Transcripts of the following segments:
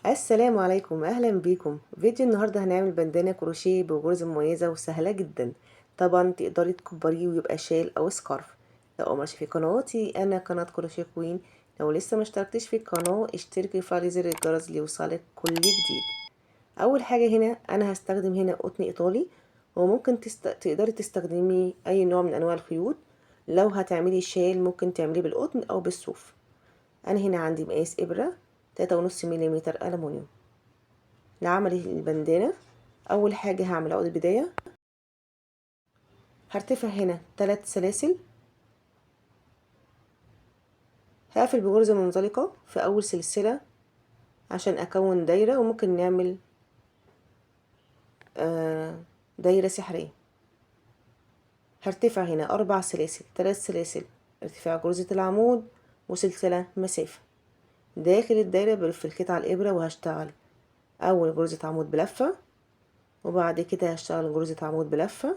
السلام عليكم، اهلا بيكم. فيديو النهارده هنعمل بندانه كروشيه بغرزه مميزه وسهله جدا. طبعا تقدري تكبريه ويبقى شال او سكارف. لو اول مره في قناتي، انا قناه كروشيه كوين. لو لسه ما اشتركتش في القناه اشتركي وفعلي زر الجرس ليوصلك كل جديد. اول حاجه هنا انا هستخدم هنا قطن ايطالي، وممكن تقدري تستخدمي اي نوع من انواع الخيوط. لو هتعملي شال ممكن تعمليه بالقطن او بالصوف. انا هنا عندي مقاس ابره 3.5 ملم ألمونيوم لعمل البندانة. أول حاجة هعمل عقد بداية، هرتفع هنا 3 سلاسل، هقفل بغرزة منزلقة في أول سلسلة عشان أكون دايرة، وممكن نعمل دايرة سحرية. هرتفع هنا 4 سلاسل، 3 سلاسل ارتفاع غرزة العمود وسلسلة مسافة داخل الدايرة بلف على الإبرة، وهشتغل أول غرزة عمود بلفة، وبعد كده هشتغل غرزة عمود بلفة،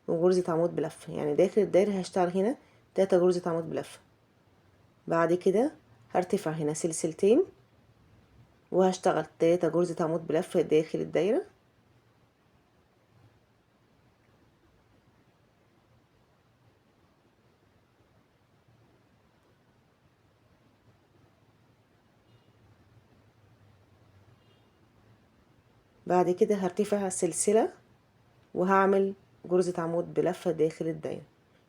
وغرزة عمود بلفة. يعني داخل الدايرة هشتغل هنا 3 غرزة عمود بلفة. بعد كده هرتفع هنا سلسلتين، وهشتغل 3 غرزة عمود بلفة داخل الدايرة. بعد كده هرتفع سلسلة وهعمل غرزة عمود بلفة داخل الدايرة.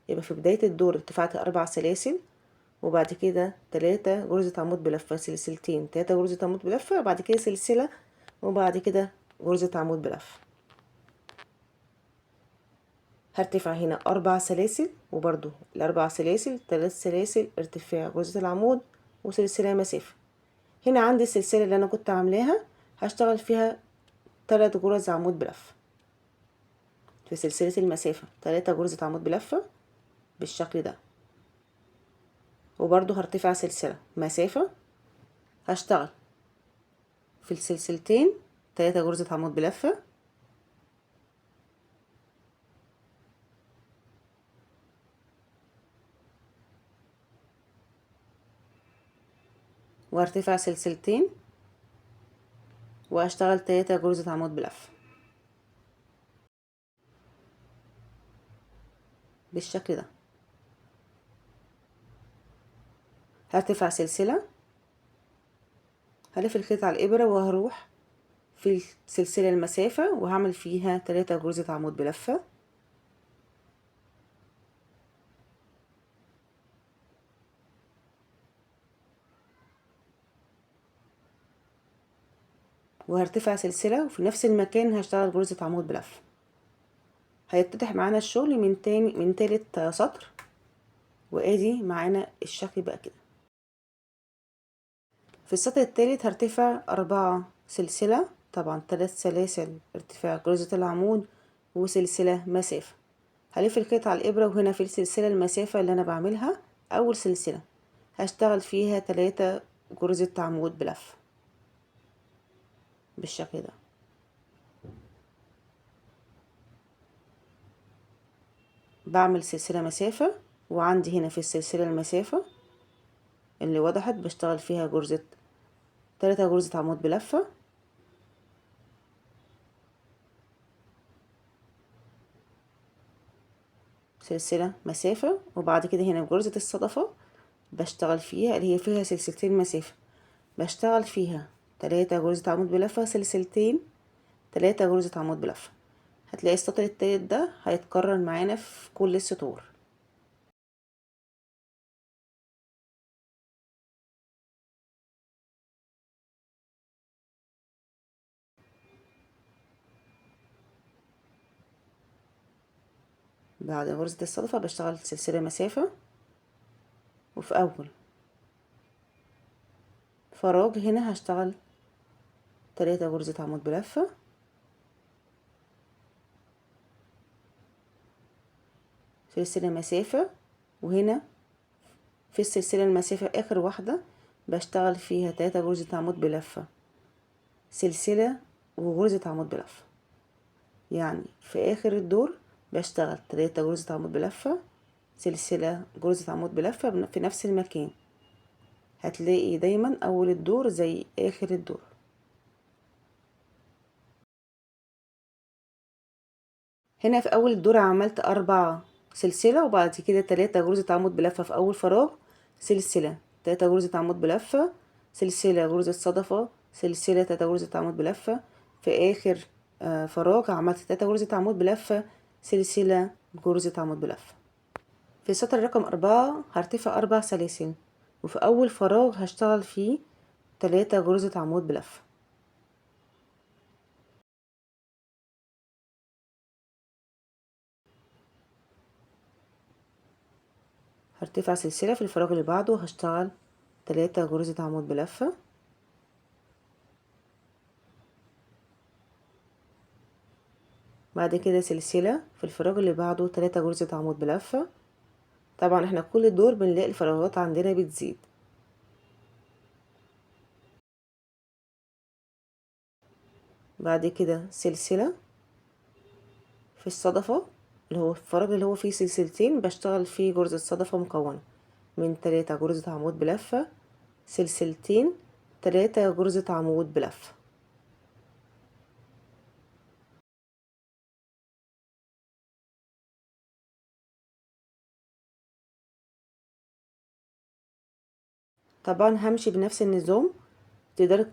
يبقى في بداية الدور ارتفعت 4 سلاسل، وبعد كده 3 غرزة عمود بلفة، سلسلتين، 3 غرزة عمود بلفة، وبعد كده سلسلة، وبعد كده غرزة عمود بلفة. هرتفع هنا 4 سلاسل، وبرضو الأربع سلاسل 3 سلاسل ارتفاع غرزة العمود وسلسلة مسافة. هنا عندي السلسلة اللي أنا كنت عاملاها هشتغل فيها 3 غرز عمود بلفة في سلسلة المسافة، 3 غرزة عمود بلفة بالشكل ده. وبرضو هرتفع سلسلة مسافة، هشتغل في السلسلتين 3 غرزة عمود بلفة، وهرتفع سلسلتين، وهشتغل 3 غرزة عمود بلفة بالشكل ده. هرتفع سلسلة، هلف الخيط على الإبرة وهروح في السلسلة المسافة وهعمل فيها 3 غرزة عمود بلفة، وهرتفع سلسلة، وفي نفس المكان هشتغل غرزة عمود بلفة. هيتضح معانا الشغل من تالت سطر، وادي معانا الشكل بقى كده. في السطر التالت هرتفع 4 سلسلة، طبعا 3 سلاسل ارتفاع غرزة العمود وسلسلة مسافة. هلف الخيط على الإبرة، وهنا في السلسلة المسافة اللي أنا بعملها أول سلسلة هشتغل فيها 3 غرزة عمود بلفة بالشكل ده. بعمل سلسلة مسافة، وعندي هنا في السلسلة المسافة اللي وضحت بشتغل فيها 3 غرزة عمود بلفة، سلسلة مسافة، وبعد كده هنا غرزة الصدفة بشتغل فيها اللي هي فيها سلسلتين مسافة، بشتغل فيها 3 غرزة عمود بلفة، سلسلتين، 3 غرزة عمود بلفة. هتلاقي السطر التالت ده هيتكرر معانا في كل السطور. بعد غرزة الصدفة بشتغل سلسلة مسافة، وفي أول فراغ هنا هشتغل 3 غرزة عمود بلفة، سلسلة مسافة، وهنا في السلسلة المسافة آخر واحدة بشتغل فيها 3 غرزة عمود بلفة، سلسلة وغرزة عمود بلفة. يعني في آخر الدور بشتغل 3 غرزة عمود بلفة، سلسلة غرزة عمود بلفة في نفس المكان. هتلاقي دايما اول الدور زي اخر الدور. هنا في اول الدور عملت 4 سلسلة، وبعد كده 3 غرزة عمود بلفة في اول فراغ، سلسلة 3 غرزة عمود بلفة، سلسلة غرزة صدفة، سلسلة 3 غرزة عمود بلفة. في اخر فراغ عملت 3 غرزة عمود بلفة، سلسلة غرزة عمود بلفة. في السطر رقم 4 هرتفع 4 سلاسل، وفي اول فراغ هشتغل فيه 3 غرزة عمود بلفة. هرتفع سلسلة في الفراغ اللي بعده، هشتغل 3 غرزة عمود بلفة. بعد كده سلسلة في الفراغ اللي بعده 3 غرزة عمود بلفة. طبعا احنا كل دور بنلاقي الفراغات عندنا بتزيد. بعد كده سلسلة في الصدفة، اللي هو الفراغ اللي هو فيه سلسلتين بشتغل فيه غرزة صدفة مكونة من 3 غرزة عمود بلفة، سلسلتين، 3 غرزة عمود بلفة. طبعا همشي بنفس النظام. تقدري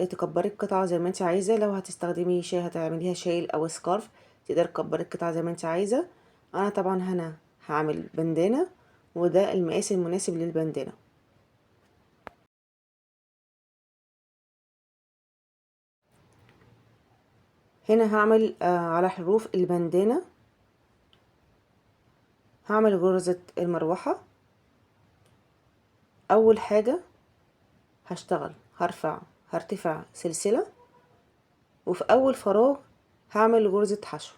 تكبري القطعة زي ما انت عايزة. لو هتستخدمي هتعمليها شايل او سكارف، تقدري تكبري القطعة زي ما انت عايزة. انا طبعا هنا هعمل بندانة، وده المقاس المناسب للبندانة. هنا هعمل على حروف البندانة هعمل غرزة المروحة. اول حاجة هشتغل هرتفع سلسلة، وفي اول فراغ هعمل غرزة حشو.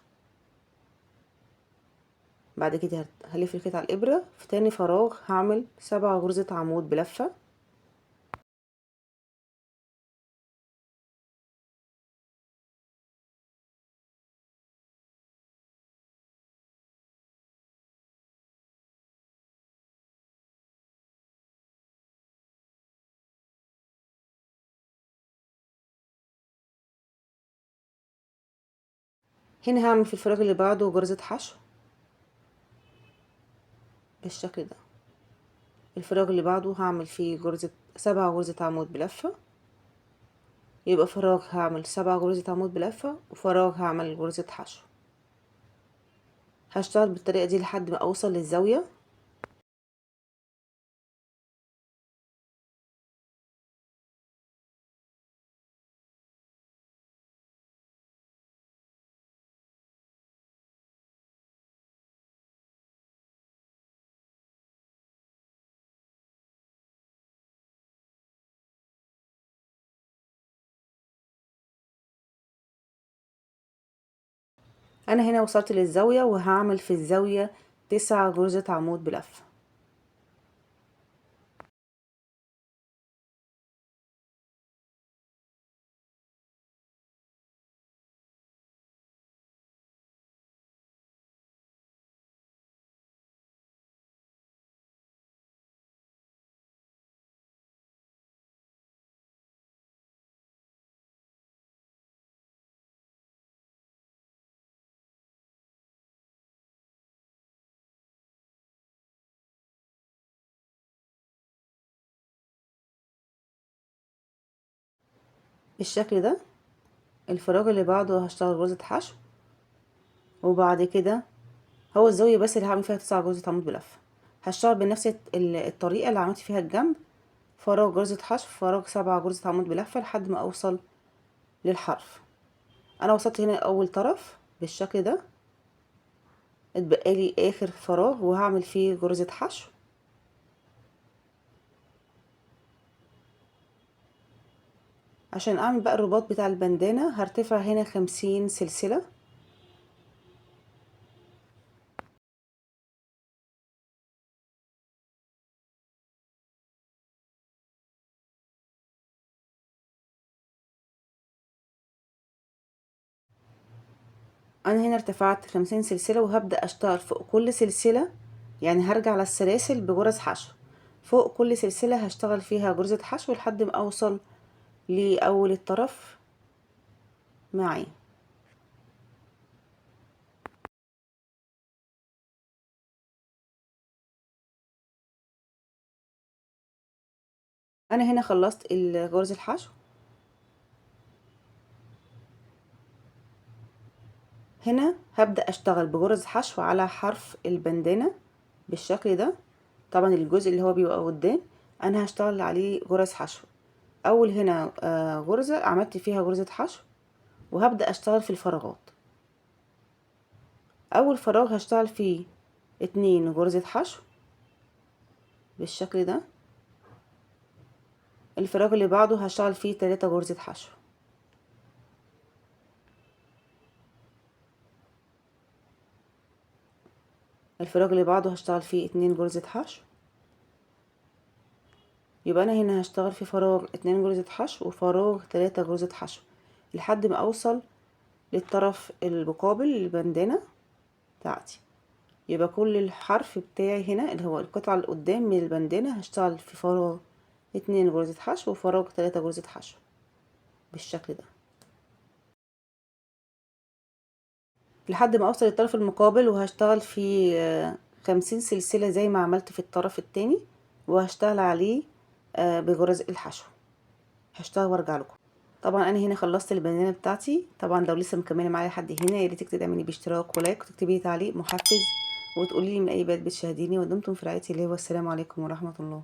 بعد كده هلف القطعة الابرة في تاني فراغ هعمل 7 غرزة عمود بلفة. هنا هعمل في الفراغ اللي بعده غرزة حشو بالشكل ده. الفراغ اللي بعده هعمل فيه 7 غرزة عمود بلفة. يبقى فراغ هعمل 7 غرزة عمود بلفة، وفراغ هعمل غرزة حشو. هشتغل بالطريقة دي لحد ما اوصل للزاوية. انا هنا وصلت للزاوية، وهعمل في الزاوية 9 غرزة عمود بلفة. بالشكل ده. الفراغ اللي بعده هشتغل غرزة حشو، وبعد كده هو الزاوية بس اللي هعمل فيها 9 غرزة عمود بلفة. هشتغل بنفس الطريقة اللي عملت فيها الجنب. فراغ غرزة حشو، فراغ 7 غرزة عمود بلفة لحد ما اوصل للحرف. انا وصلت هنا اول طرف بالشكل ده. اتبقى لي اخر فراغ وهعمل فيه غرزة حشو. عشان اعمل بقى الرباط بتاع البندانة هرتفع هنا 50 سلسلة. انا هنا ارتفعت 50 سلسلة، وهبدأ اشتغل فوق كل سلسلة يعني هرجع للسلاسل بغرز حشو. فوق كل سلسلة هشتغل فيها غرزة حشو لحد ما اوصل لأول الطرف معي. انا هنا خلصت غرز الحشو. هنا هبدأ اشتغل بغرز حشو على حرف البندانة بالشكل ده. طبعا الجزء اللي هو بيبقى قدام انا هشتغل عليه غرز حشو. اول هنا غرزة عملت فيها غرزة حشو، وهبدأ اشتغل في الفراغات. اول فراغ هشتغل فيه 2 غرزة حشو بالشكل ده. الفراغ اللي بعده هشتغل فيه 3 غرزة حشو. الفراغ اللي بعده هشتغل فيه 2 غرزة حشو. يبقى انا هنا هشتغل في فراغ 2 غرزة حشو وفراغ 3 غرزة حشو لحد ما اوصل للطرف المقابل للبندانة بتاعتي. يبقى كل الحرف بتاعي هنا اللي هو القطعة اللي قدام من البندانة هشتغل في فراغ 2 غرزة حشو وفراغ 3 غرزة حشو بالشكل ده لحد ما اوصل للطرف المقابل. وهشتغل في 50 سلسلة زي ما عملت في الطرف التاني، وهشتغل عليه بغرز الحشو. هشتغل وارجع لكم. طبعا انا هنا خلصت البندانه بتاعتي. طبعا لو لسه مكمله معايا لحد هنا يا ريتك تدعميني باشتراك ولايك وتكتبي لي تعليق محفز وتقولي لي من اي بلد بتشاهديني. ودمتم في رعايه الله والسلام عليكم ورحمه الله.